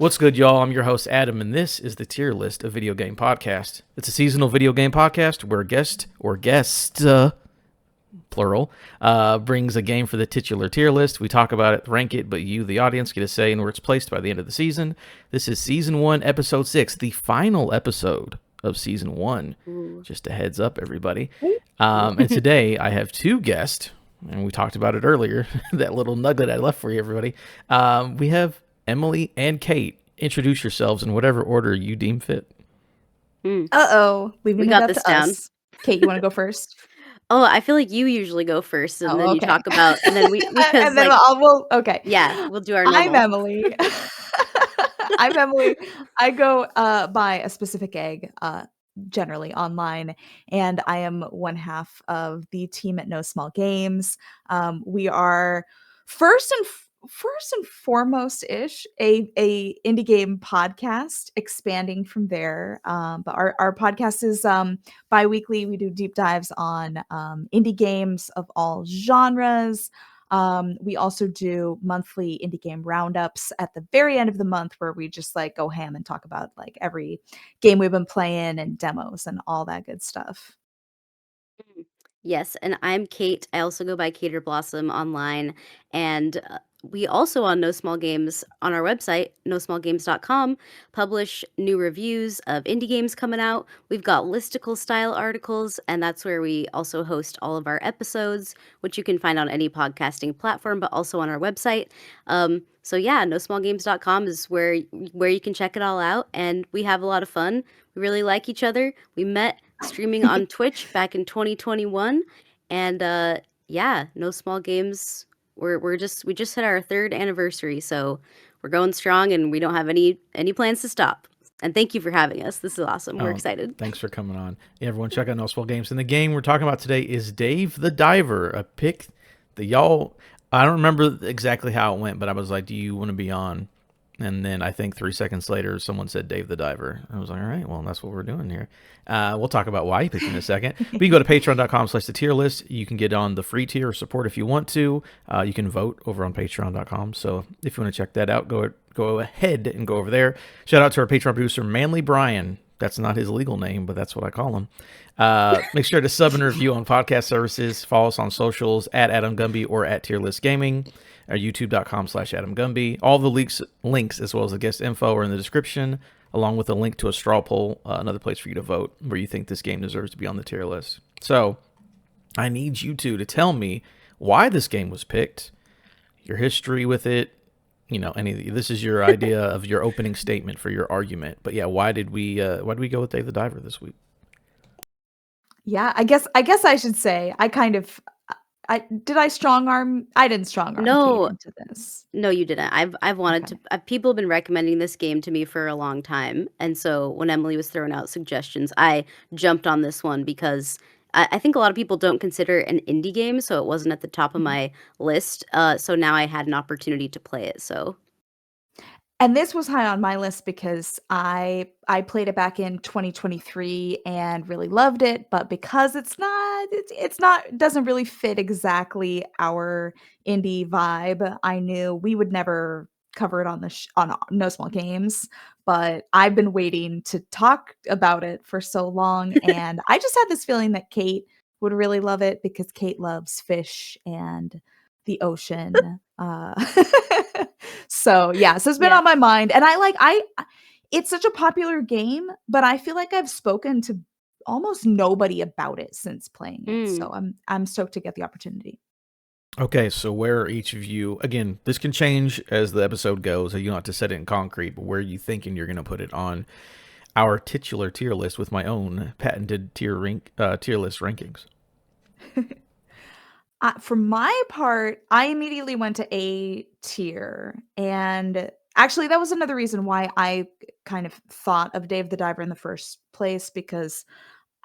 What's good, y'all? I'm your host, Adam, and this is the Tier List, a video game podcast. It's a seasonal video game podcast where a guest, or guests, plural, brings a game for the titular tier list. We talk about it, rank it, but you, the audience, get a say in where it's placed by the end of the season. This is Season 1, Episode 6, the final episode of Season 1. Ooh. Just a heads up, everybody. And today I have two guests, and we talked about it earlier, that little nugget I left for you, everybody. We have Emily and Kate. Introduce yourselves in whatever order you deem fit. Uh-oh. We got this down. Us. Kate, you want to go first? Oh, I feel like you usually go first, and then you talk about, and then we because and then okay. Yeah, we'll do our normal. I'm Emily. I'm Emily. I go by a specific egg, generally online, and I am one half of the team at No Small Games. We are first and foremost ish a indie game podcast, expanding from there. But our podcast is bi-weekly. We do deep dives on indie games of all genres. We also do monthly indie game roundups at the very end of the month, where we just like go ham and talk about like every game we've been playing and demos and all that good stuff. Yes, and I'm Kate. I also go by Cater Blossom online, and we also on No Small Games on our website, nosmallgames.com, publish new reviews of indie games coming out. We've got listicle style articles, and that's where we also host all of our episodes, which you can find on any podcasting platform, but also on our website. So yeah, nosmallgames.com is where you can check it all out, and we have a lot of fun. We really like each other. We met streaming on Twitch back in 2021, and yeah, No Small Games. We just hit our 3rd anniversary, so we're going strong, and we don't have any plans to stop. And thank you for having us. This is awesome. We're excited. Thanks for coming on. Yeah, everyone, check out No Small Games. And the game we're talking about today is Dave the Diver, a pick that y'all. I don't remember exactly how it went, but I was like, "Do you want to be on?" And then I think 3 seconds later, someone said Dave the Diver. I was like, all right, well, that's what we're doing here. We'll talk about why you picked in a second. But you can go to patreon.com/the tier list. You can get on the free tier or support if you want to. You can vote over on patreon.com. So if you want to check that out, go ahead and go over there. Shout out to our Patreon producer, Manly Brian. That's not his legal name, but that's what I call him. Make sure to sub and review on podcast services. Follow us on socials at Adam Gumby or at Tier List Gaming. Our youtube.com/Adam Gumby. All the links as well as the guest info are in the description, along with a link to a straw poll, another place for you to vote where you think this game deserves to be on the tier list. So I need you two to tell me why this game was picked, your history with it, this is your idea of your opening statement for your argument. But yeah, why did we go with Dave the Diver this week? Yeah, I guess I should say did I strong arm? I didn't strong arm Kate into this. No, you didn't. I've wanted to. People have been recommending this game to me for a long time, and so when Emily was throwing out suggestions, I jumped on this one because I think a lot of people don't consider it an indie game, so it wasn't at the top of my list. So now I had an opportunity to play it. So. And this was high on my list because I played it back in 2023 and really loved it, but because it doesn't really fit exactly our indie vibe, I knew we would never cover it on on No Small Games, but I've been waiting to talk about it for so long, and I just had this feeling that Kate would really love it because Kate loves fish and the ocean. So it's been on my mind, and it's such a popular game, but I feel like I've spoken to almost nobody about it since playing it. So I'm stoked to get the opportunity. Okay, so where are each of you, again, this can change as the episode goes, so you don't have to set it in concrete, but where are you thinking you're going to put it on our titular tier list with my own patented tier list rankings? For my part, I immediately went to A tier, and actually that was another reason why I kind of thought of Dave the Diver in the first place, because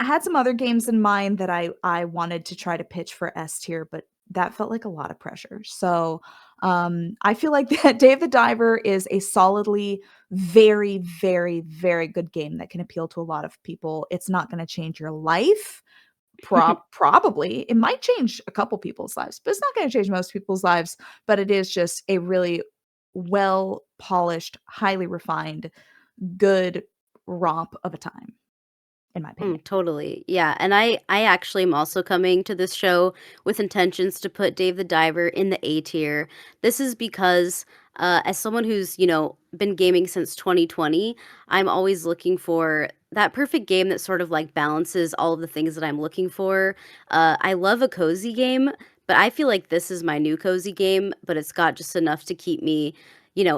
I had some other games in mind that I wanted to try to pitch for S tier, but that felt like a lot of pressure. So I feel like that Dave the Diver is a solidly very, very, very good game that can appeal to a lot of people. It's not going to change your life. Probably it might change a couple people's lives, but it's not going to change most people's lives. But it is just a really well polished, highly refined, good romp of a time, in my opinion. Totally. Yeah, and I actually am also coming to this show with intentions to put Dave the Diver in the A tier. This is because as someone who's, been gaming since 2020, I'm always looking for that perfect game that sort of like balances all of the things that I'm looking for. I love a cozy game, but I feel like this is my new cozy game, but it's got just enough to keep me,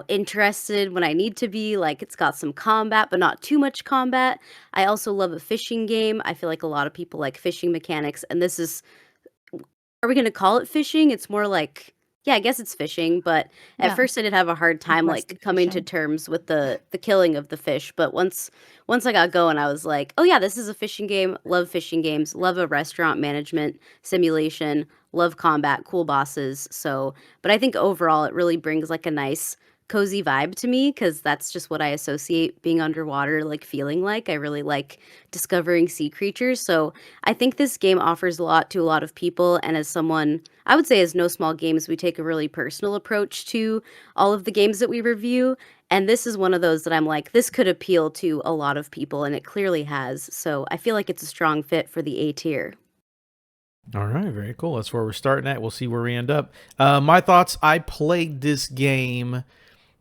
interested when I need to be. Like it's got some combat, but not too much combat. I also love a fishing game. I feel like a lot of people like fishing mechanics, and this is, are we gonna call it fishing? It's more like, yeah, I guess it's fishing, but at Yeah, first I did have a hard time, like, aggressive coming to fishing. terms with the killing of the fish, but once I got going, I was like, "Oh, yeah, this is a fishing game." Love fishing games, love a restaurant management simulation, love combat, cool bosses, so but I think overall it really brings, like, a nice cozy vibe to me because that's just what I associate being underwater, like, feeling like. I really like discovering sea creatures, so I think this game offers a lot to a lot of people, and as someone I would say as No Small Games, we take a really personal approach to all of the games that we review, and this is one of those that I'm like, "This could appeal to a lot of people," and it clearly has, so I feel like it's a strong fit for the A tier. All right, very cool. That's where we're starting at. We'll see where we end up. My thoughts: I played this game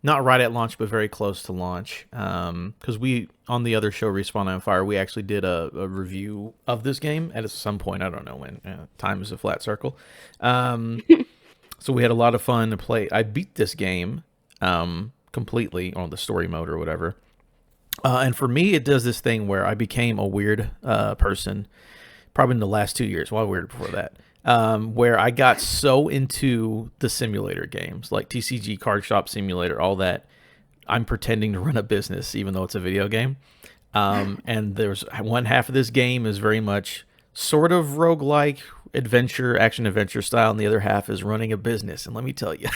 not right at launch, but very close to launch. Because we on the other show, Respawn on Fire, we actually did a review of this game at some point. I don't know when. Time is a flat circle. Um, so we had a lot of fun to play. I beat this game completely on the story mode or whatever. And for me, it does this thing where I became a weird person probably in the last 2 years. Well, weird before that. Where I got so into the simulator games like TCG, Card Shop Simulator, all that. I'm pretending to run a business, even though it's a video game. And there's one half of this game is very much sort of roguelike adventure, action adventure style, and the other half is running a business. And let me tell you,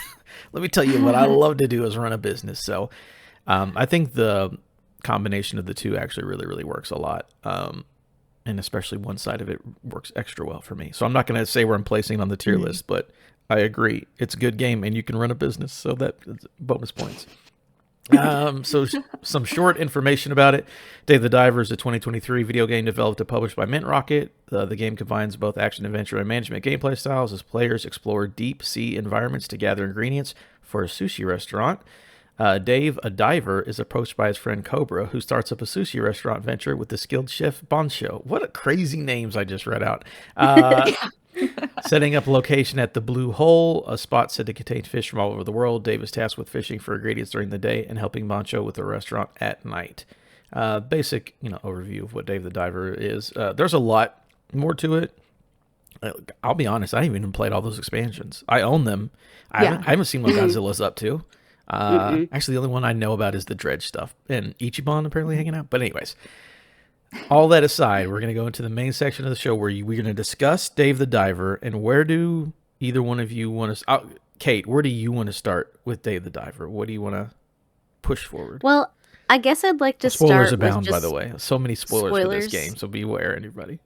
let me tell you what I love to do is run a business. So I think the combination of the two actually really, really works a lot. And especially one side of it works extra well for me. So I'm not going to say where I'm placing on the tier Mhm. list, but I agree. It's a good game and you can run a business. So that's bonus points. So some short information about it. Dave the Diver is a 2023 video game developed and published by Mint Rocket. The game combines both action, adventure, and management gameplay styles as players explore deep sea environments to gather ingredients for a sushi restaurant. Dave, a diver, is approached by his friend Cobra, who starts up a sushi restaurant venture with the skilled chef Boncho. What a crazy names I just read out. Yeah. Setting up a location at the Blue Hole, a spot said to contain fish from all over the world. Dave is tasked with fishing for ingredients during the day and helping Boncho with the restaurant at night. Basic, overview of what Dave the Diver is. There's a lot more to it. I'll be honest, I haven't even played all those expansions. I own them. Yeah. I haven't seen what Mm, Godzilla's up to. mm-mm. Actually, the only one I know about is the Dredge stuff and Ichiban apparently hanging out. But anyways, all that aside, we're going to go into the main section of the show where we're going to discuss Dave the Diver and where do either one of you want to... Kate, where do you want to start with Dave the Diver? What do you want to push forward? Well, I guess I'd like to Spoilers start with abound, by the just way. So many spoilers for this spoilers. game, so beware, anybody.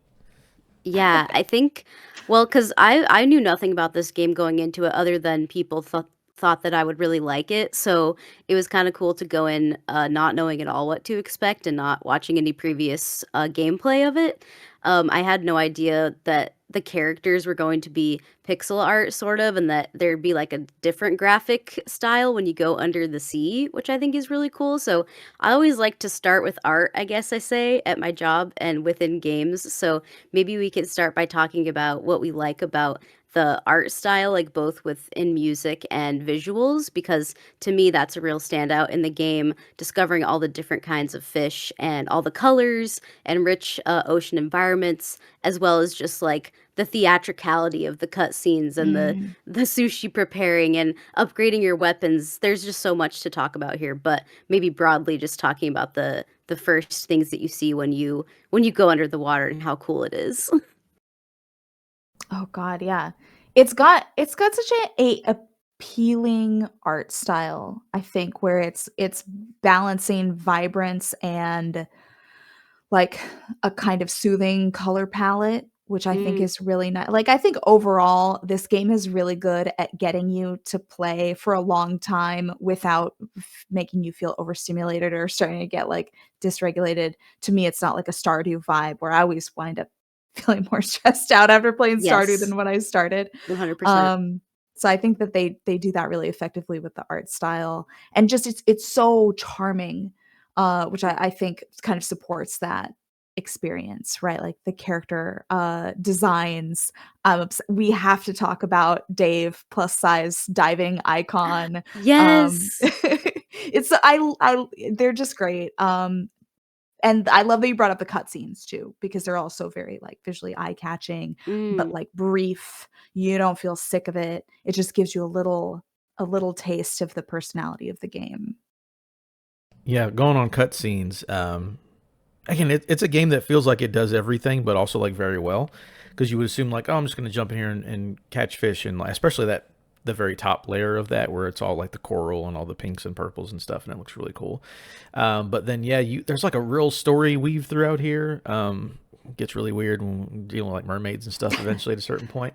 Yeah, I think well, because I knew nothing about this game going into it other than people thought that I would really like it, so it was kinda cool to go in, not knowing at all what to expect and not watching any previous, gameplay of it. I had no idea that the characters were going to be pixel art sort of, and that there'd be, like, a different graphic style when you go under the sea, which I think is really cool, so I always like to start with art, I guess I say, at my job and within games, so maybe we could start by talking about what we like about the art style, like both within music and visuals, because to me that's a real standout in the game, discovering all the different kinds of fish and all the colors and rich ocean environments, as well as just like the theatricality of the cutscenes and the Mm. the sushi preparing and upgrading your weapons. There's just so much to talk about here, but maybe broadly just talking about the first things that you see when you go under the water and how cool it is. Oh god, yeah. It's got such a appealing art style, I think, where it's balancing vibrance and, like, a kind of soothing color palette. which I think Mm, is really nice. Like, I think overall, this game is really good at getting you to play for a long time without making you feel overstimulated or starting to get like dysregulated. To me, it's not like a Stardew vibe where I always wind up feeling more stressed out after playing Stardew yes, than when I started. 100%. Um, so I think that they do that really effectively with the art style, and just it's so charming, which I think kind of supports that experience, right? Like the character designs. We have to talk about Dave plus size diving icon. Yes. It's they're just great. And I love that you brought up the cutscenes too, because they're also very like visually eye-catching, but Mm. like brief. You don't feel sick of it. It just gives you a little taste of the personality of the game. Yeah, going on cutscenes. Again, it's a game that feels like it does everything, but also like very well. Because you would assume like, oh, I'm just going to jump in here and catch fish, and like, especially that the very top layer of that where it's all like the coral and all the pinks and purples and stuff, and it looks really cool. But then yeah, you there's like a real story weave throughout here. It gets really weird when dealing with like mermaids and stuff eventually at a certain point.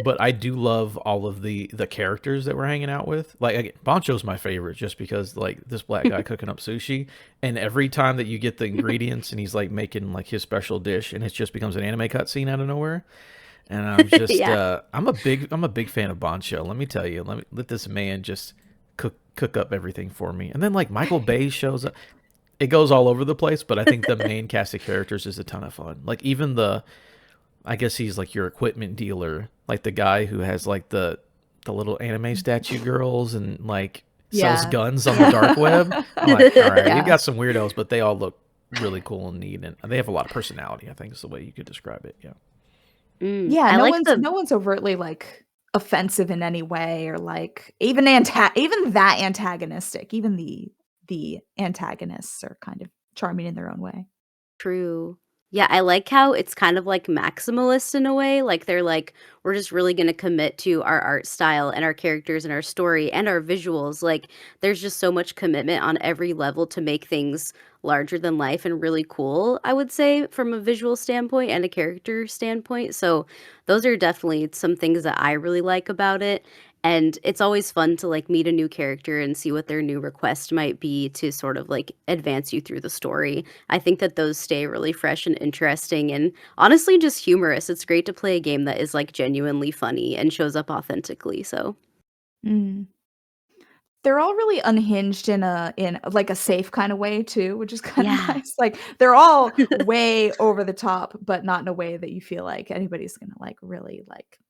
But I do love all of the characters that we're hanging out with. Like again, Bancho's my favorite just because like this black guy cooking up sushi, and every time that you get the ingredients and he's like making like his special dish, and it just becomes an anime cutscene out of nowhere. And I'm just Yeah. I'm a big fan of Bancho. Let me tell you, let this man just cook up everything for me. And then like Michael Bay shows up. It goes all over the place, but I think the main cast of characters is a ton of fun. Like even the I guess he's like your equipment dealer, like the guy who has like the little anime statue girls and like sells Yeah. guns on the dark web. I'm like, all right, you've Yeah. got some weirdos, but they all look really cool and neat, and they have a lot of personality. I think is the way you could describe it. Yeah. Yeah, I like the no one's overtly, like, offensive in any way or, like, even that antagonistic. Even the antagonists are kind of charming in their own way. True. Yeah, I like how it's kind of like maximalist in a way. Like they're like, we're just really gonna commit to our art style and our characters and our story and our visuals. Like there's just so much commitment on every level to make things larger than life and really cool, I would say, from a visual standpoint and a character standpoint. So those are definitely some things that I really like about it. And it's always fun to like meet a new character and see what their new request might be to sort of like advance you through the story. I think that those stay really fresh and interesting and honestly just humorous. It's great to play a game that is like genuinely funny and shows up authentically. So, Mm. They're all really unhinged in, like, a safe kinda way too, which is kinda yeah, nice. Like, they're all way over the top, but not in a way that you feel like anybody's gonna, like, really, like,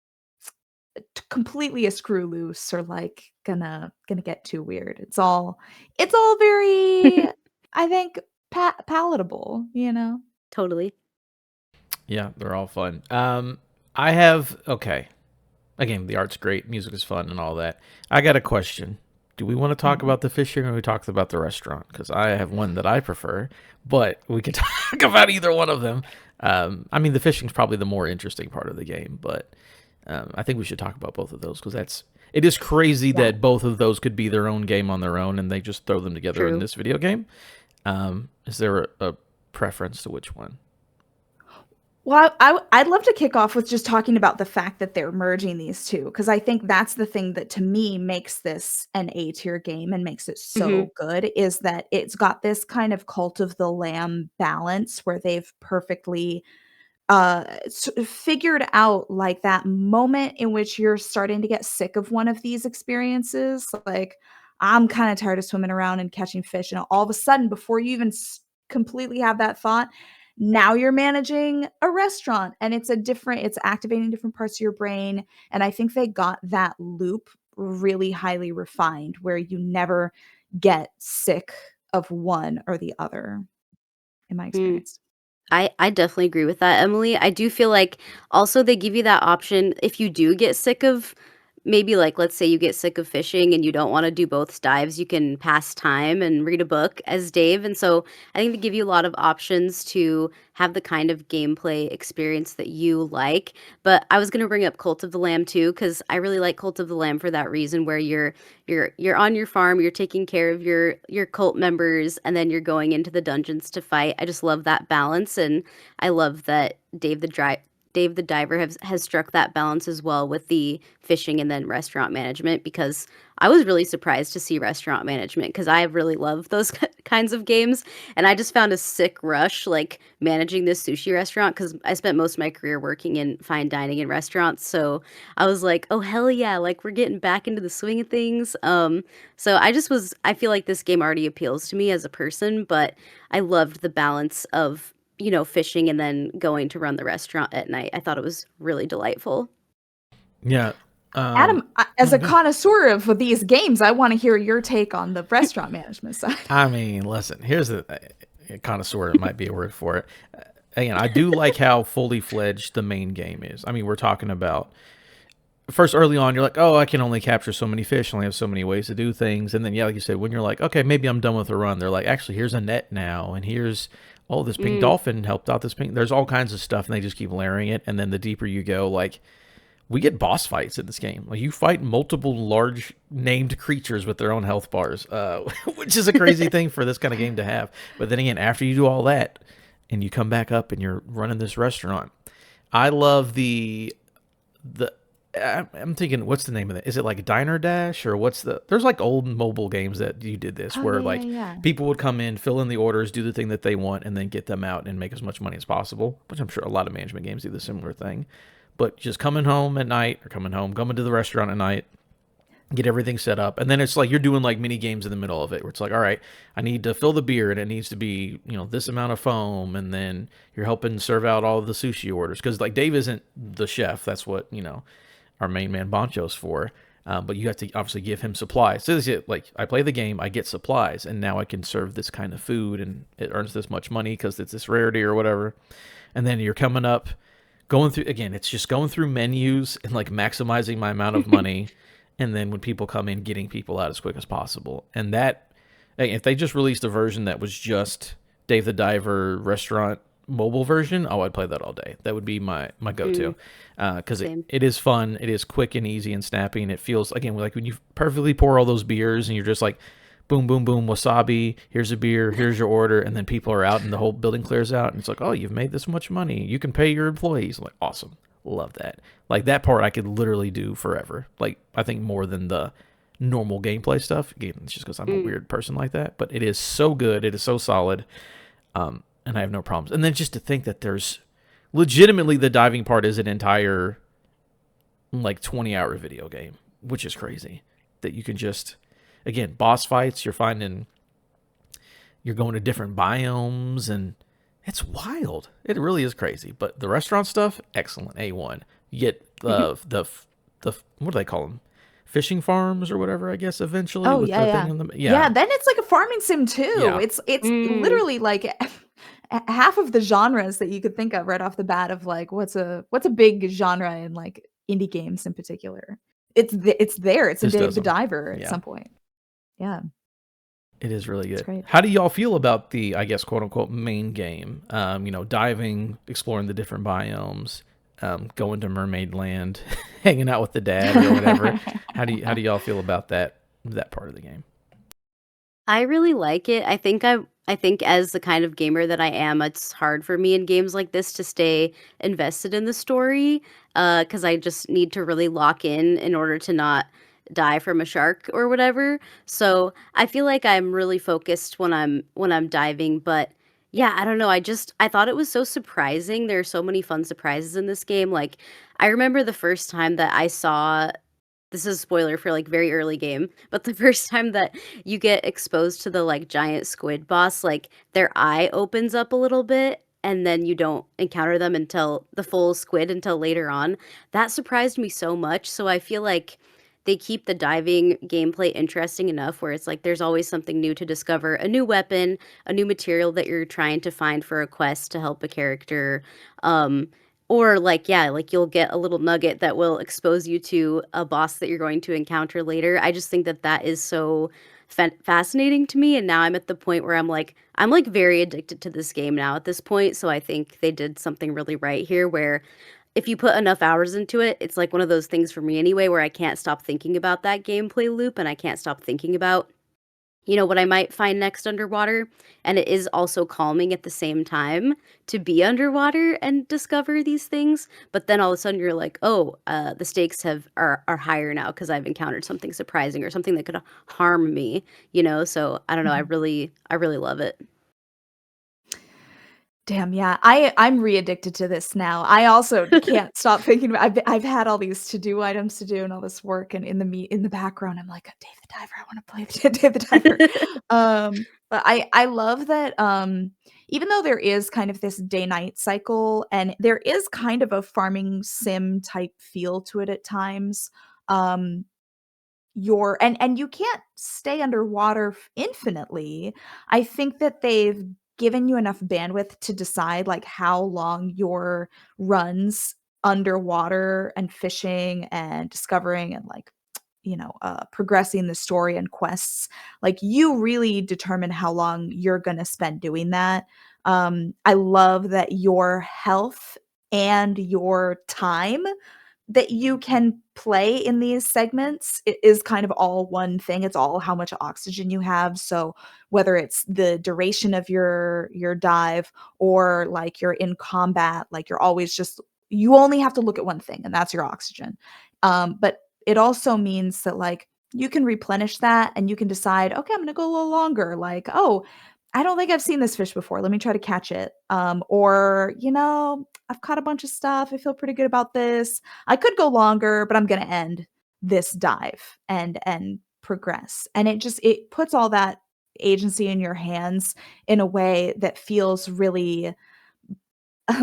completely a screw loose or, like, gonna get too weird. It's all very, I think, palatable, you know? totally. Yeah, they're all fun. I have okay. Again, the art's great, music is fun, and all that. I got a question. Do we want to talk Mhm. about the fishing or we talk about the restaurant? Because I have one that I prefer, but we could talk about either one of them. I mean, the fishing's probably the more interesting part of the game, but I think we should talk about both of those because it is crazy Yeah. that both of those could be their own game on their own, and they just throw them together in True. this video game. Is there a preference to which one? Well, I'd love to kick off with just talking about the fact that they're merging these 2, because I think that's the thing that to me makes this an A-tier game and makes it Mhm. so good, is that it's got this kind of cult of the lamb balance where they've perfectly figured out like that moment in which you're starting to get sick of one of these experiences. Like, I'm kind of tired of swimming around and catching fish, and all of a sudden, before you even completely have that thought, now you're managing a restaurant, and it's activating different parts of your brain. And I think they got that loop really highly refined, where you never get sick of one or the other, in my Mm. experience. I definitely agree with that, Emily. I do feel like also they give you that option if you do get sick of maybe like let's say you get sick of fishing and you don't want to do both dives, you can pass time and read a book as Dave. And so I think they give you a lot of options to have the kind of gameplay experience that you like. But I was going to bring up Cult of the Lamb too cuz I really like Cult of the Lamb for that reason where you're on your farm, you're taking care of your cult members, and then you're going into the dungeons to fight. I just love that balance, and I love that Dave the Diver has struck that balance as well with the fishing and then restaurant management, because I was really surprised to see restaurant management because I really love those kinds of games, and I just found a sick rush like managing this sushi restaurant because I spent most of my career working in fine dining and restaurants. So I was like, oh hell yeah, like we're getting back into the swing of things. So I feel like this game already appeals to me as a person, but I loved the balance of, fishing and then going to run the restaurant at night. I thought it was really delightful. Yeah. Adam, as Oh, a go ahead. connoisseur of these games, I want to hear your take on the restaurant management side. I mean, listen, here's the connoisseur might be a word for it. Again, I do like how fully fledged the main game is. I mean, we're talking about first early on, you're like, oh, I can only capture so many fish, I only have so many ways to do things. And then, yeah, like you said, when you're like, okay, maybe I'm done with the run, they're like, actually, here's a net now, and here's, oh, this pink Mm, dolphin helped out this pink. There's all kinds of stuff, and they just keep layering it. And then the deeper you go, like, we get boss fights in this game. Like, you fight multiple large named creatures with their own health bars, which is a crazy thing for this kind of game to have. But then again, after you do all that, and you come back up and you're running this restaurant, I love the I'm thinking, what's the name of it? Is it like Diner Dash or what's the? There's like old mobile games that you did this Oh where yeah, yeah, like yeah. people would come in, fill in the orders, do the thing that they want, and then get them out and make as much money as possible. Which I'm sure a lot of management games do the similar thing. But just coming home at night or coming to the restaurant at night, get everything set up, and then it's like you're doing like mini games in the middle of it where it's like, all right, I need to fill the beer and it needs to be, this amount of foam, and then you're helping serve out all of the sushi orders because like Dave isn't the chef. That's what our main man Boncho's for. But you have to obviously give him supplies. So this is it. Like I play the game, I get supplies, and now I can serve this kind of food, and it earns this much money because it's this rarity or whatever. And then you're coming up, going through again. It's just going through menus and like maximizing my amount of money. And then when people come in, getting people out as quick as possible. And that, if they just released a version that was just Dave the Diver restaurant mobile version, oh, I'd play that all day. That would be my go-to mm, because same. it is fun. It is quick and easy and snappy, and it feels again like when you perfectly pour all those beers and you're just like, boom, boom, boom, wasabi. Here's a beer. Here's your order, and then people are out, and the whole building clears out, and it's like, oh, you've made this much money. You can pay your employees. I'm like, awesome, love that. Like that part, I could literally do forever. Like I think more than the normal gameplay stuff. Again, it's just because I'm a Mm. weird person like that. But it is so good. It is so solid. And I have no problems. And then just to think that there's legitimately the diving part is an entire like 20-hour video game, which is crazy. That you can just again, boss fights, you're going to different biomes and it's wild. It really is crazy. But the restaurant stuff, excellent. A1. You get the what do they call them? Fishing farms or whatever, I guess eventually Oh with yeah, the thing yeah. in the Yeah, yeah. then it's like a farming sim too. Yeah. It's Mm. literally like half of the genres that you could think of right off the bat of like what's a big genre in like indie games in particular. It's there. It's in This Dave does the them. Diver at Yeah. some point. Yeah, It is really it's good. great. How do y'all feel about the, I guess, quote unquote, main game? Diving, exploring the different biomes, going to Mermaid Land, hanging out with the dads or whatever. How do y'all feel about that part of the game? I really like it. I think as the kind of gamer that I am, it's hard for me in games like this to stay invested in the story, because I just need to really lock in order to not die from a shark or whatever. So, I feel like I'm really focused when I'm diving, but yeah, I don't know, I thought it was so surprising. There are so many fun surprises in this game. Like, I remember the first time that I saw, this is a spoiler for, like, very early game, but the first time that you get exposed to the, like, giant squid boss, like, their eye opens up a little bit, and then you don't encounter them until the full squid until later on. That surprised me so much, so I feel like they keep the diving gameplay interesting enough where it's like there's always something new to discover, a new weapon, a new material that you're trying to find for a quest to help a character, um, or like, yeah, like you'll get a little nugget that will expose you to a boss that you're going to encounter later. I just think that that is so fascinating to me, and now I'm at the point where I'm like very addicted to this game now at this point. So I think they did something really right here, where if you put enough hours into it, it's like one of those things for me anyway, where I can't stop thinking about that gameplay loop and I can't stop thinking about what I might find next underwater. And it is also calming at the same time to be underwater and discover these things. But then all of a sudden you're like, oh, the stakes are higher now because I've encountered something surprising or something that could harm me, So I don't know. Mhm. I really love it. Damn, yeah. I'm re-addicted to this now. I also can't stop thinking about I've had all these to-do items to do and all this work, and in the background, I'm like, "Dave the Diver, I wanna play the Dave the Diver." But I love that, even though there is kind of this day-night cycle, and there is kind of a farming sim type feel to it at times, um, your and you can't stay underwater infinitely. I think that they've given you enough bandwidth to decide like how long your runs underwater and fishing and discovering and like progressing the story and quests, like you really determine how long you're going to spend doing that. I love that your health and your time that you can play in these segments is kind of all one thing. It's all how much oxygen you have. So whether it's the duration of your dive or like you're in combat, like you're always just you only have to look at one thing and that's your oxygen. But it also means that like you can replenish that and you can decide, okay, I'm gonna go a little longer. Like, oh, I don't think I've seen this fish before. Let me try to catch it. Or, I've caught a bunch of stuff. I feel pretty good about this. I could go longer, but I'm gonna end this dive and progress. And it puts all that agency in your hands in a way that feels really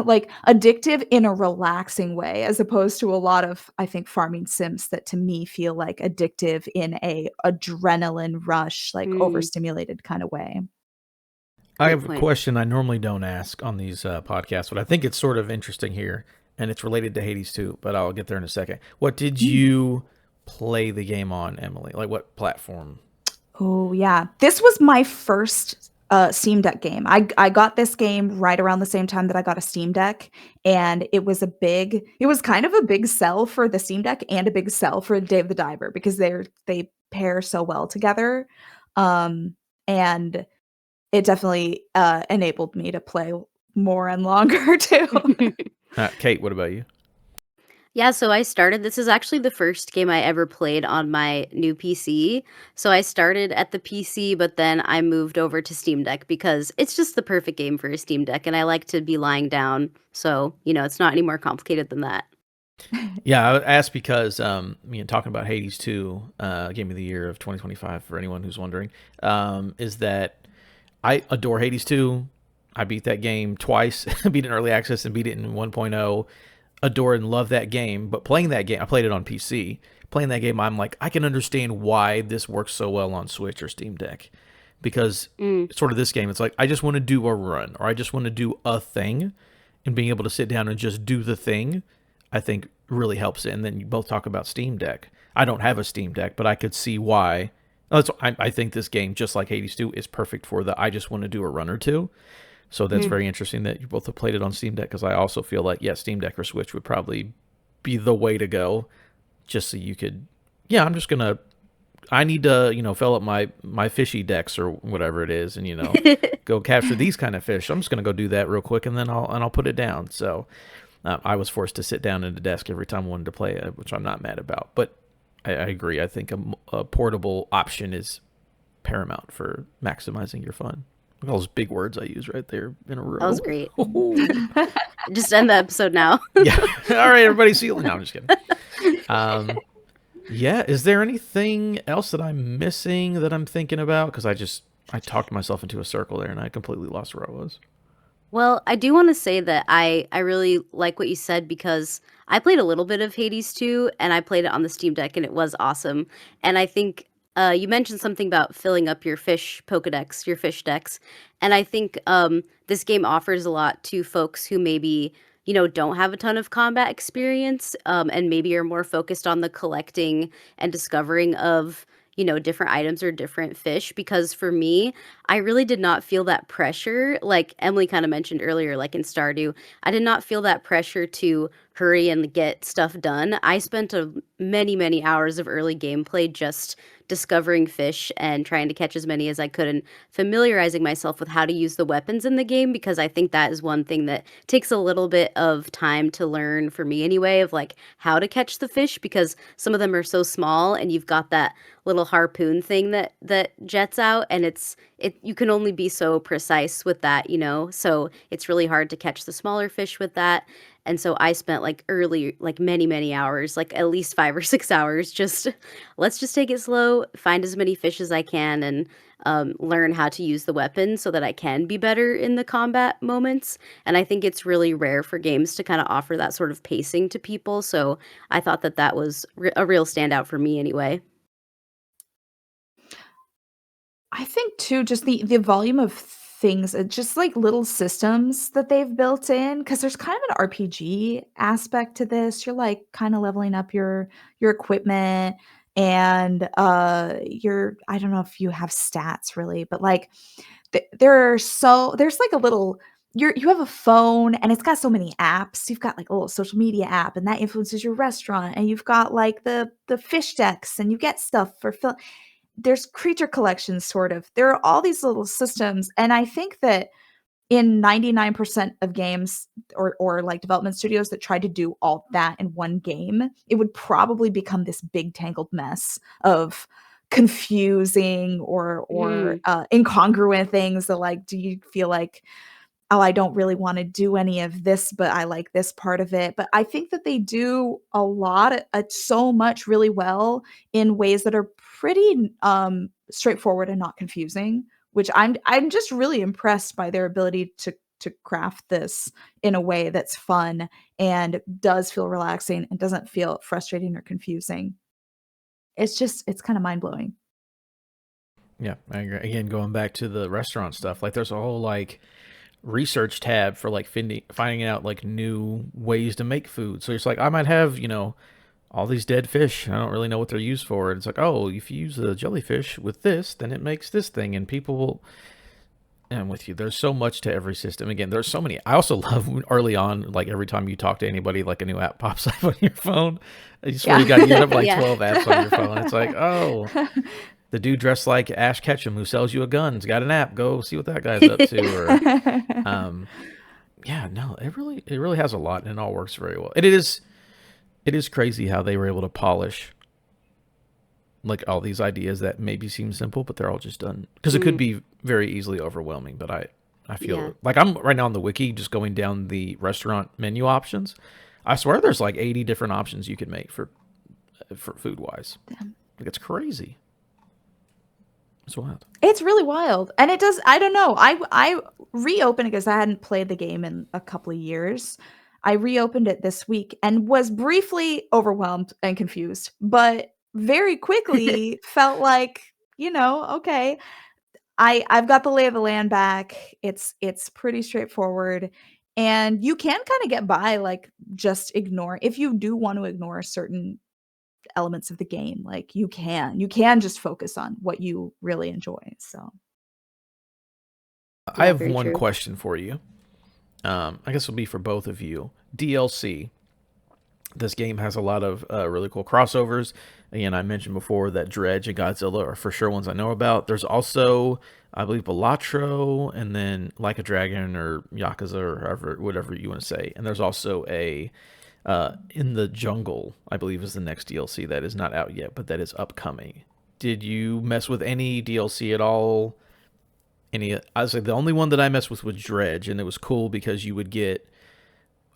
like addictive in a relaxing way, as opposed to a lot of, I think, farming sims that to me feel like addictive in a adrenaline rush, like Mm, overstimulated kind of way. I great have a point. question I normally don't ask on these podcasts, but I think it's sort of interesting here, and it's related to Hades too. But I'll get there in a second. What did you play the game on, Emily? Like what platform? Oh, yeah. This was my first, Steam Deck game. I got this game right around the same time that I got a Steam Deck, and it was kind of a big sell for the Steam Deck and a big sell for Dave the Diver because they pair so well together. And it definitely, enabled me to play more and longer too. Kate, what about you? Yeah, so I started this is actually the first game I ever played on my new PC. So I started at the PC, but then I moved over to Steam Deck because it's just the perfect game for a Steam Deck, and I like to be lying down. So, it's not any more complicated than that. Yeah, I asked because talking about Hades 2, Game of the Year of 2025 for anyone who's wondering, is that I adore Hades 2. I beat that game twice. Beat it in early access and beat it in 1.0. Adore and love that game, but playing that game, I played it on PC. Playing that game, I'm like, I can understand why this works so well on Switch or Steam Deck, because Mm, sort of this game, it's like I just want to do a run or I just want to do a thing, and being able to sit down and just do the thing, I think really helps it. And then you both talk about Steam Deck. I don't have a Steam Deck, but I could see why. I think this game, just like Hades 2, is perfect for the I just want to do a run or two. So that's mm, very interesting that you both have played it on Steam Deck, because I also feel like, yeah, Steam Deck or Switch would probably be the way to go, just so you could, yeah, I need to, fill up my fishy decks or whatever it is, and go capture these kind of fish. I'm just gonna go do that real quick, and then I'll put it down. So I was forced to sit down at a desk every time I wanted to play it, which I'm not mad about. But I agree. I think a portable option is paramount for maximizing your fun. Look at all those big words I use right there in a that was row. great. Just end the episode now. Yeah. All right, everybody. See you. No, I'm just kidding. Um, yeah. Is there anything else that I'm missing that I'm thinking about? Because I talked myself into a circle there and I completely lost where I was. Well, I do wanna say that I really like what you said because I played a little bit of Hades 2, and I played it on the Steam Deck, and it was awesome, and I think, you mentioned something about filling up your fish Pokédex, your fish decks, and I think, this game offers a lot to folks who maybe, don't have a ton of combat experience, and maybe are more focused on the collecting and discovering of, different items or different fish, because for me, I really did not feel that pressure, like Emily kinda mentioned earlier, like in Stardew, I did not feel that pressure to hurry and get stuff done. I spent a many, many hours of early gameplay just discovering fish and trying to catch as many as I could and familiarizing myself with how to use the weapons in the game, because I think that is one thing that takes a little bit of time to learn for me anyway, of like how to catch the fish, because some of them are so small and you've got that little harpoon thing that jets out, and it you can only be so precise with that, so it's really hard to catch the smaller fish with that. And so I spent like many hours, like at least 5 or 6 hours, just let's just take it slow, find as many fish as I can, and learn how to use the weapon so that I can be better in the combat moments. And I think it's really rare for games to kind of offer that sort of pacing to people. So I thought that that was a real standout for me anyway. I think too, just the volume of things, just like little systems that they've built in, because there's kind of an RPG aspect to this. You're like kind of leveling up your equipment and your I don't know if you have stats really, but like there's like a little you have a phone and it's got so many apps. You've got like a little social media app and that influences your restaurant, and you've got like the fish decks and you get stuff for there's creature collections sort of. There are all these little systems, and I think that in 99% of games or like development studios that tried to do all that in one game, it would probably become this big tangled mess of confusing or Mm, incongruent things that like do you feel like oh, I don't really wanna do any of this, but I like this part of it. But I think that they do a lot so much really well in ways that are pretty, straightforward and not confusing, which I'm just really impressed by their ability to craft this in a way that's fun and does feel relaxing and doesn't feel frustrating or confusing. It's kinda mind-blowing. Yeah, I agree. Again, going back to the restaurant stuff, like there's a whole like research tab for like finding out like new ways to make food. So it's like I might have, all these dead fish. I don't really know what they're used for. It's like, oh, if you use a jellyfish with this, then it makes this thing, and people will. And I'm with you. There's so much to every system. Again, there's so many. I also love when early on, like every time you talk to anybody, like a new app pops up on your phone. I swear Yeah. you have like yeah. 12 apps on your phone. It's like, oh, the dude dressed like Ash Ketchum who sells you a gun. He's got an app. Go see what that guy's up to. Or, um, yeah, no, it really has a lot, and it all works very well. It is crazy how they were able to polish like all these ideas that maybe seem simple, but they're all just done because it could Mm, be very easily overwhelming. But I yeah. feel like I'm right now on the wiki just going down the restaurant menu options. I swear there's like 80 different options you can make for food wise. Like it's crazy. It's wild. It's really wild, and it does I don't know, I reopened it because I hadn't played the game in a couple of years. I reopened it this week and was briefly overwhelmed and confused, but very quickly felt like, okay, I've got the lay of the land back. It's pretty straightforward, and you can kinda get by, like, just ignore if you do want to ignore certain elements of the game, like, you can just focus on what you really enjoy, so I Yeah, have very one true. question for you. I guess it'll be for both of you. DLC. This game has a lot of really cool crossovers. Again, I mentioned before that Dredge and Godzilla are for sure ones I know about. There's also, I believe, Balatro, and then Like a Dragon or Yakuza or however, whatever you want to say. And there's also a In the Jungle, I believe, is the next DLC that is not out yet, but that is upcoming. Did you mess with any DLC at all? I was like the only one that I messed with was Dredge, and it was cool because you would get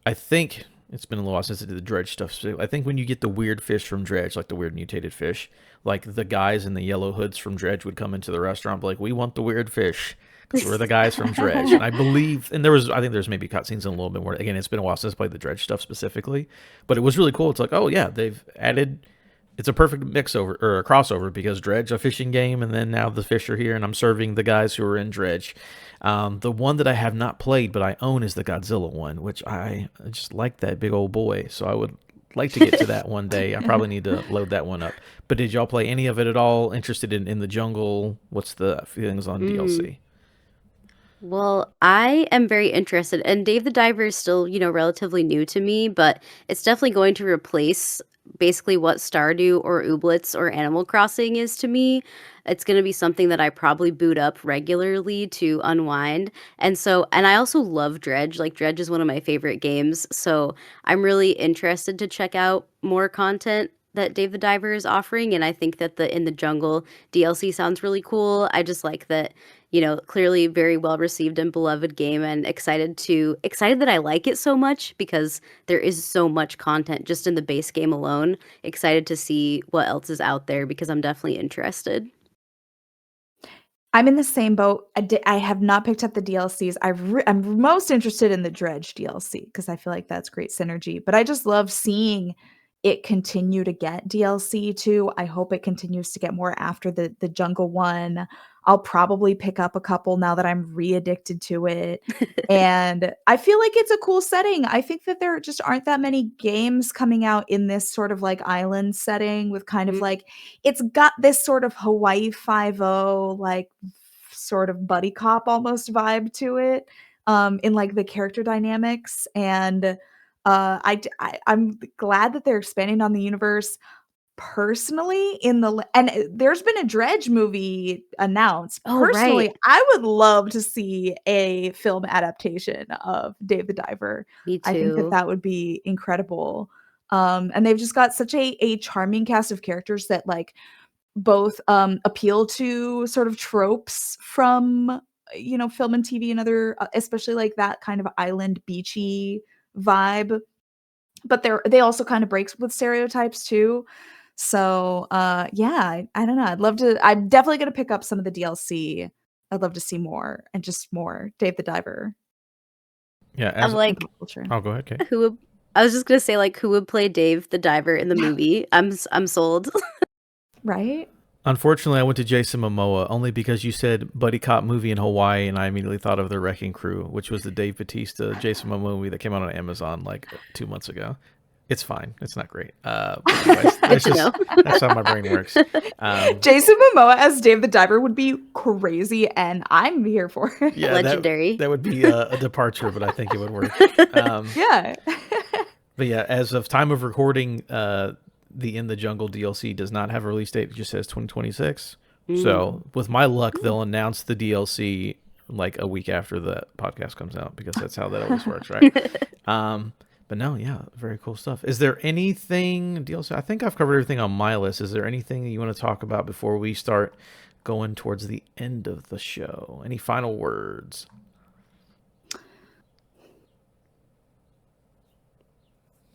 I think it's been a little while since I did the dredge stuff. So I think when you get the weird fish from dredge, like the weird mutated fish, like the guys in the yellow hoods from dredge would come into the restaurant, be like, "We want the weird fish." Because we're the guys from Dredge, and I believe, and I think there's maybe cutscenes in a little bit more. Again, it's been a while since I played the Dredge stuff specifically, but it was really cool. It's like, oh yeah, they've added, it's a perfect mix over or a crossover because Dredge a fishing game, and then now the fish are here, and I'm serving the guys who are in Dredge. The one that I have not played but I own is the Godzilla one, which I just like that big old boy. So I would like to get to that one day. I probably need to load that one up. But did y'all play any of it at all? Interested in the jungle? What's the feelings on Mm. DLC? Well, I am very interested, and Dave the Diver is still, relatively new to me, but it's definitely going to replace basically what Stardew or Ooblets or Animal Crossing is to me. It's going to be something that I probably boot up regularly to unwind. And I also love Dredge. Like, Dredge is one of my favorite games. So I'm really interested to check out more content that Dave the Diver is offering. And I think that the In the Jungle DLC sounds really cool. I just like that, clearly very well received and beloved game, and excited that I like it so much because there is so much content just in the base game alone. Excited to see what else is out there because I'm definitely interested. I'm in the same boat. I have not picked up the DLCs. I'm most interested in the Dredge DLC because I feel like that's great synergy. But I just love seeing it continue to get DLC too. I hope it continues to get more after the Jungle one. I'll probably pick up a couple now that I'm re-addicted to it. And I feel like it's a cool setting. I think that there just aren't that many games coming out in this sort of like island setting with kind of Mhm. like it's got this sort of Hawaii Five-O like sort of buddy cop almost vibe to it, in like the character dynamics. And I'm glad that they're expanding on the universe. Personally, there's been a Dredge movie announced. Oh, right. Personally, I would love to see a film adaptation of Dave the Diver. Me I think that too. that would be incredible. And they've just got such a charming cast of characters that like both appeal to sort of tropes from film and TV and other especially like that kind of island beachy vibe, but they also kind of breaks with stereotypes too. So yeah, I don't know. I'm definitely gonna pick up some of the DLC. I'd love to see more and just more Dave the Diver Yeah, I'm as in like, pop culture, oh, go ahead, Kate. who would I was just gonna say, like, who would play Dave the Diver in the movie? I'm sold. right? Unfortunately, I went to Jason Momoa only because you said buddy cop movie in Hawaii, and I immediately thought of The Wrecking Crew, which was the Dave Bautista Jason Momoa movie that came out on Amazon like 2 months ago. It's fine. It's not great. But anyways, Good to know. that's how my brain works. Um, Jason Momoa as Dave the Diver would be crazy, and I'm here for it. yeah, Legendary. that would be a departure, but I think it would work. Yeah. But yeah, as of time of recording, the In the Jungle DLC does not have a release date. It just says 2026. Mm. So with my luck, they'll announce the DLC like a week after the podcast comes out because that's how that always works, right? But no, yeah, very cool stuff. Is there anything DLC? I think I've covered everything on my list. Is there anything you want to talk about before we start going towards the end of the show? Any final words?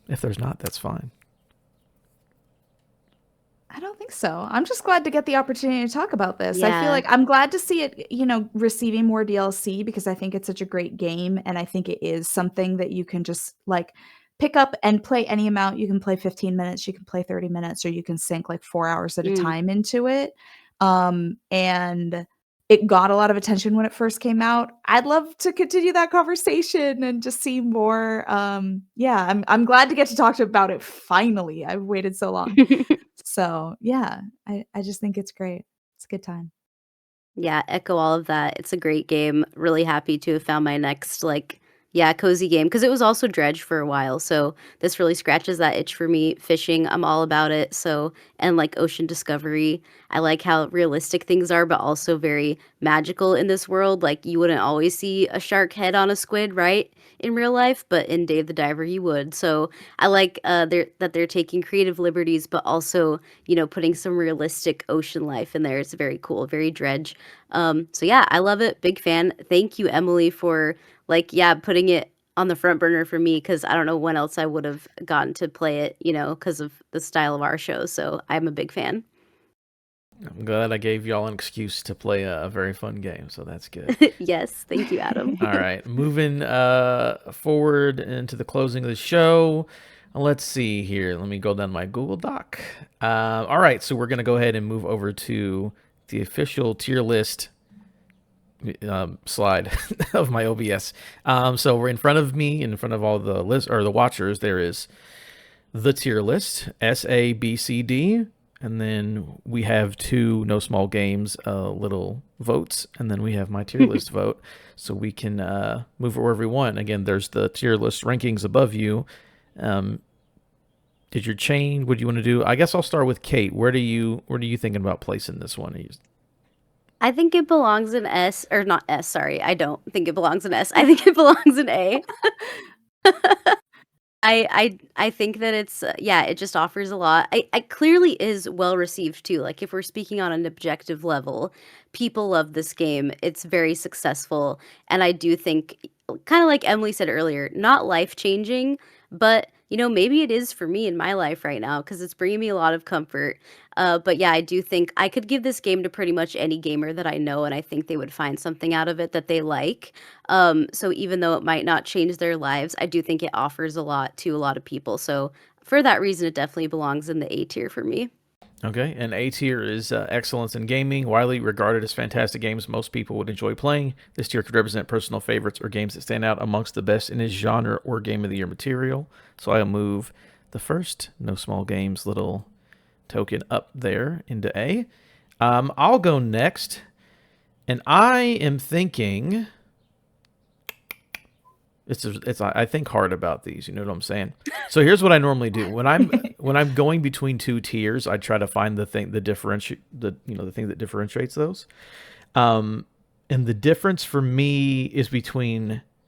If there's not, that's fine. I don't think so. I'm just glad to get the opportunity to talk about this. I feel Yeah. like I'm glad to see it, receiving more DLC because I think it's such a great game and I think it is something that you can just like pick up and play any amount. You can play 15 minutes, you can play 30 minutes, or you can sink like 4 hours at a Mm. time into it. And it got a lot of attention when it first came out. I'd love to continue that conversation and just see more. Yeah, I'm glad to get to talk about it finally. I've waited so long. So, yeah, I just think it's great. It's a good time. Yeah, echo all of that. It's a great game. Really happy to have found my next, like, yeah, cozy game because it was also Dredge for a while. So this really scratches that itch for me. Fishing, I'm all about it. So, and like ocean discovery, I like how realistic things are, but also very magical in this world. Like, you wouldn't always see a shark head on a squid, right? In real life, but in Dave the Diver, you would. So I like that they're taking creative liberties, but also, putting some realistic ocean life in there. It's very cool, very Dredge. So yeah, I love it. Big fan. Thank you, Emily, for like, yeah, putting it on the front burner for me because I don't know when else I would have gotten to play it, because of the style of our show. So I'm a big fan. I'm glad I gave y'all an excuse to play a very fun game, so that's good. Yes, thank you, Adam. All right, moving forward into the closing of the show. Let's see here. Let me go down my Google Doc. All right, so we're going to go ahead and move over to the official tier list slide of my OBS. So we're in front of me, in front of all the list or the watchers. There is the tier list, S, A, B, C, D. And then we have two No Small Games little votes. And then we have my tier list vote. So we can move wherever we want. Again, there's the tier list rankings above you. Did your chain? What do you want to do? I guess I'll start with Kate. Where do you thinking about placing this one? I think it belongs in S, or not S, sorry. I don't think it belongs in S. I think it belongs in A. I think that it's yeah, it just offers a lot. I clearly is well received too. Like if we're speaking on an objective level, people love this game. It's very successful, and I do think kind of like Emily said earlier, not life-changing, but maybe it is for me in my life right now because it's bringing me a lot of comfort. But yeah, I do think I could give this game to pretty much any gamer that I know, and I think they would find something out of it that they like. So even though it might not change their lives, I do think it offers a lot to a lot of people. So for that reason, it definitely belongs in the A tier for me. Okay, and A tier is excellence in gaming, widely regarded as fantastic games most people would enjoy playing. This tier could represent personal favorites or games that stand out amongst the best in its genre or game of the year material. So I'll move the first No Small Games little token up there into A. I'll go next, and I am thinking it's I think hard about these. You know what I'm saying? So here's what I normally do when I'm going between two tiers. I try to find the thing the thing that differentiates those. Um, and the difference for me is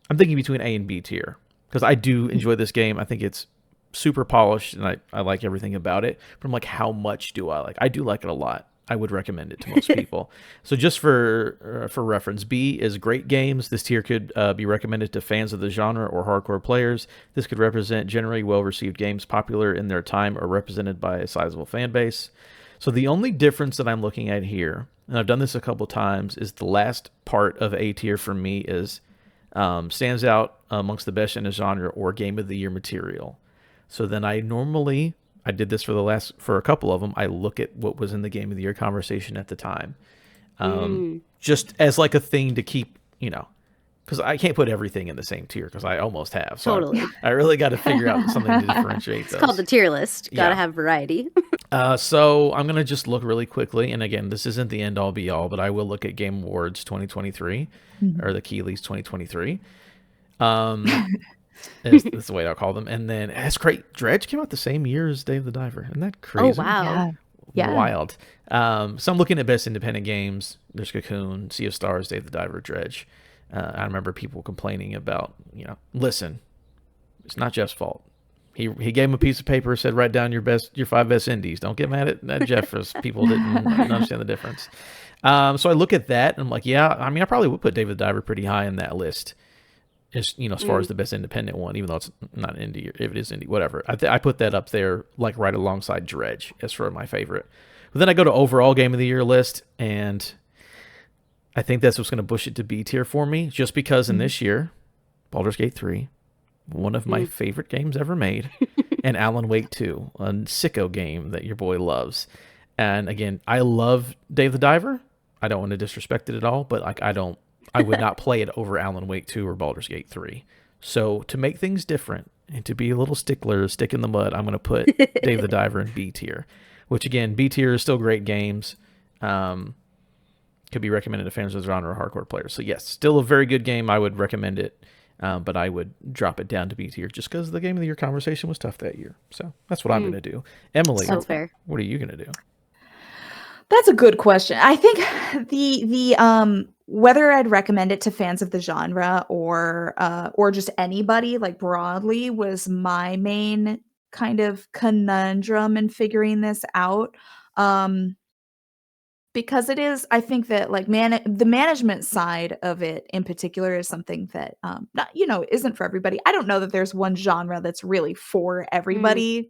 I'm thinking between A and B tier because I do enjoy this game. I think it's super polished and I like everything about it. But I'm like, how much do I like? I do like it a lot. I would recommend it to most people. So just for reference, B is great games. This tier could be recommended to fans of the genre or hardcore players. This could represent generally well-received games popular in their time or represented by a sizable fan base. So the only difference that I'm looking at here, and I've done this a couple times, is the last part of A tier for me is stands out amongst the best in a genre or game of the year material. So then I did this for a couple of them. I look at what was in the game of the year conversation at the time, Mm, just as like a thing to keep, because I can't put everything in the same tier because I almost have. So totally. I really got to figure out something to differentiate It's called those. the tier list. Gotta Yeah. have variety. So I'm gonna just look really quickly, and again, this isn't the end all be all, but I will look at Game Awards 2023 or Mhm. the Keeleys 2023. Um, is the way I'll call them. And then that's great. Dredge came out the same year as Dave the Diver. Isn't that Oh, crazy? wow. Yeah. Yeah. Wild. So I'm looking at best independent games. There's Cocoon, Sea of Stars, Dave the Diver, Dredge. I remember people complaining about, listen, it's not Jeff's fault. He gave him a piece of paper, said write down your five best indies. Don't get mad at Jeff as people didn't understand the difference. So I look at that and I'm like, yeah, I mean, I probably would put David the Diver pretty high in that list. As far as Mm, the best independent one, even though it's not indie, or if it is indie, whatever. I put that up there, like right alongside Dredge, as for my favorite. But then I go to overall game of the year list, and I think that's what's going to push it to B tier for me, just because in Mhm. this year, Baldur's Gate 3, one of my mm. favorite games ever made, and Alan Wake 2, a sicko game that your boy loves. And again, I love Dave the Diver. I don't want to disrespect it at all, but like I would not play it over Alan Wake 2 or Baldur's Gate 3. So to make things different and to be a little stickler, stick in the mud, I'm going to put Dave the Diver in B tier, which again, B tier is still great games. Um, could be recommended to fans of the genre or hardcore players. So yes, still a very good game. I would recommend it, but I would drop it down to B tier just because the game of the year conversation was tough that year. So that's what I'm going Mm, to do. Emily, that's So fair. what are you going to do? that's a good question. I think the whether I'd recommend it to fans of the genre or just anybody like broadly was my main kind of conundrum in figuring this out. Um, because it is, I think that like the management side of it in particular is something that not isn't for everybody. I don't know that there's one genre that's really for Mm, everybody.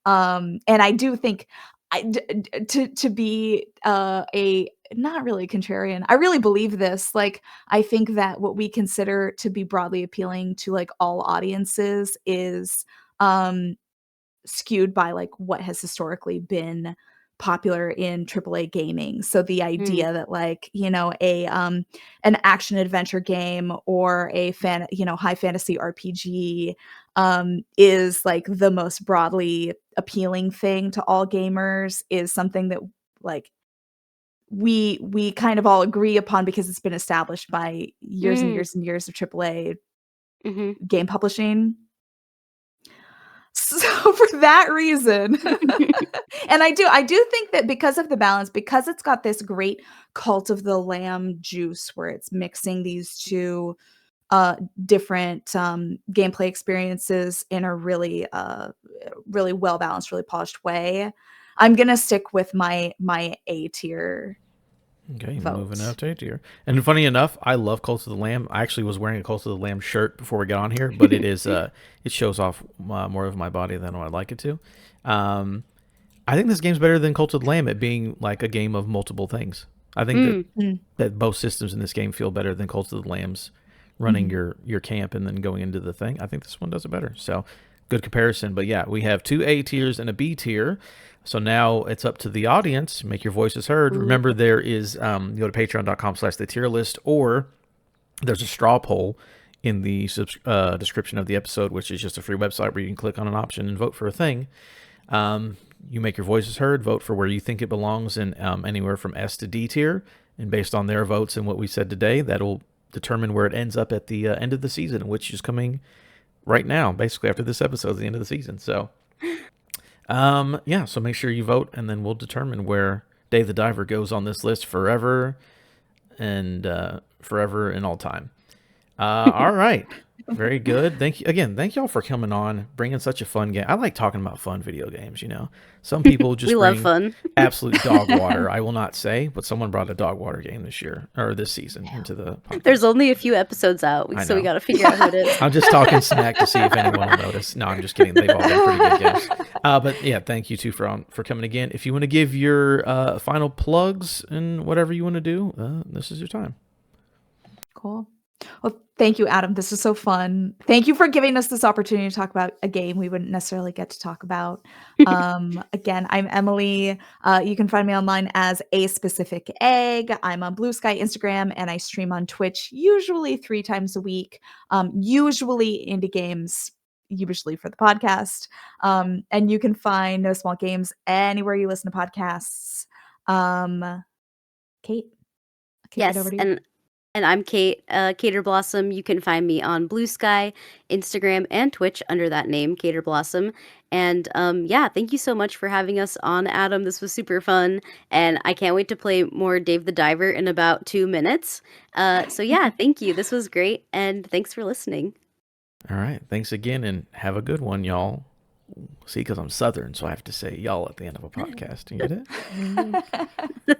And I do think to be a not really contrarian. I really believe this. Like I think that what we consider to be broadly appealing to like all audiences is um skewed by like what has historically been popular in AAA gaming. So the mm, idea that like, an action adventure game or a high fantasy RPG is like the most broadly appealing thing to all gamers is something that like we kind of all agree upon because it's been established by years and mm, years and years of AAA mhm. game publishing. So for that reason, and I do think that because of the balance, because it's got this great Cult of the Lamb juice where it's mixing these two different gameplay experiences in a really well balanced, really polished way, I'm gonna stick with my A tier Okay, moving vote. up to A tier. And funny enough, I love Cult of the Lamb. I actually was wearing a Cult of the Lamb shirt before we got on here, but it is it shows off more of my body than I'd like it to. Um, I think this game's better than Cult of the Lamb at being like a game of multiple things. I think that Mm, that both systems in this game feel better than Cult of the Lamb's running mhm. your camp and then going into the thing. I think this one does it better. So good comparison. But yeah, we have two A tiers and a B tier. So now it's up to the audience. Make your voices heard. Ooh. Remember, there is you go to patreon.com/the tier list, or there's a straw poll in the description of the episode, which is just a free website where you can click on an option and vote for a thing. You make your voices heard, vote for where you think it belongs in anywhere from S to D tier. And based on their votes and what we said today, that'll determine where it ends up at the end of the season, which is coming right now, basically after this episode, is the end of the season. So, yeah, so make sure you vote, and then we'll determine where Dave the Diver goes on this list forever and all time. All right. Very good. Thank you again. Thank y'all for coming on, bringing such a fun game. I like talking about fun video games. Some people We just love bring fun. absolute dog water. I will not say, but someone brought a dog water game this year or this season into the There's podcast. only a few episodes out, I so we know. got to figure out who it is. I'm just talking smack to see if anyone will notice. No, I'm just kidding. They've all been pretty good games. But yeah, thank you two for coming again. If you want to give your final plugs and whatever you want to do, this is your time. Cool. Well, thank you, Adam. This is so fun. Thank you for giving us this opportunity to talk about a game we wouldn't necessarily get to talk about. Again, I'm Emily. You can find me online as A Specific Egg. I'm on Blue Sky, Instagram, and I stream on Twitch usually 3 times a week. Usually indie games, usually for the podcast. And you can find No Small Games anywhere you listen to podcasts. Kate, I'll kick it over Yes, to you. and I'm Kate, Cater Blossom. You can find me on Blue Sky, Instagram, and Twitch under that name, Cater Blossom. And yeah, thank you so much for having us on, Adam. This was super fun, and I can't wait to play more Dave the Diver in about 2 minutes. So yeah, thank you. This was great, and thanks for listening. All right. Thanks again, and have a good one, y'all. See, because I'm Southern, so I have to say y'all at the end of a podcast. You get it?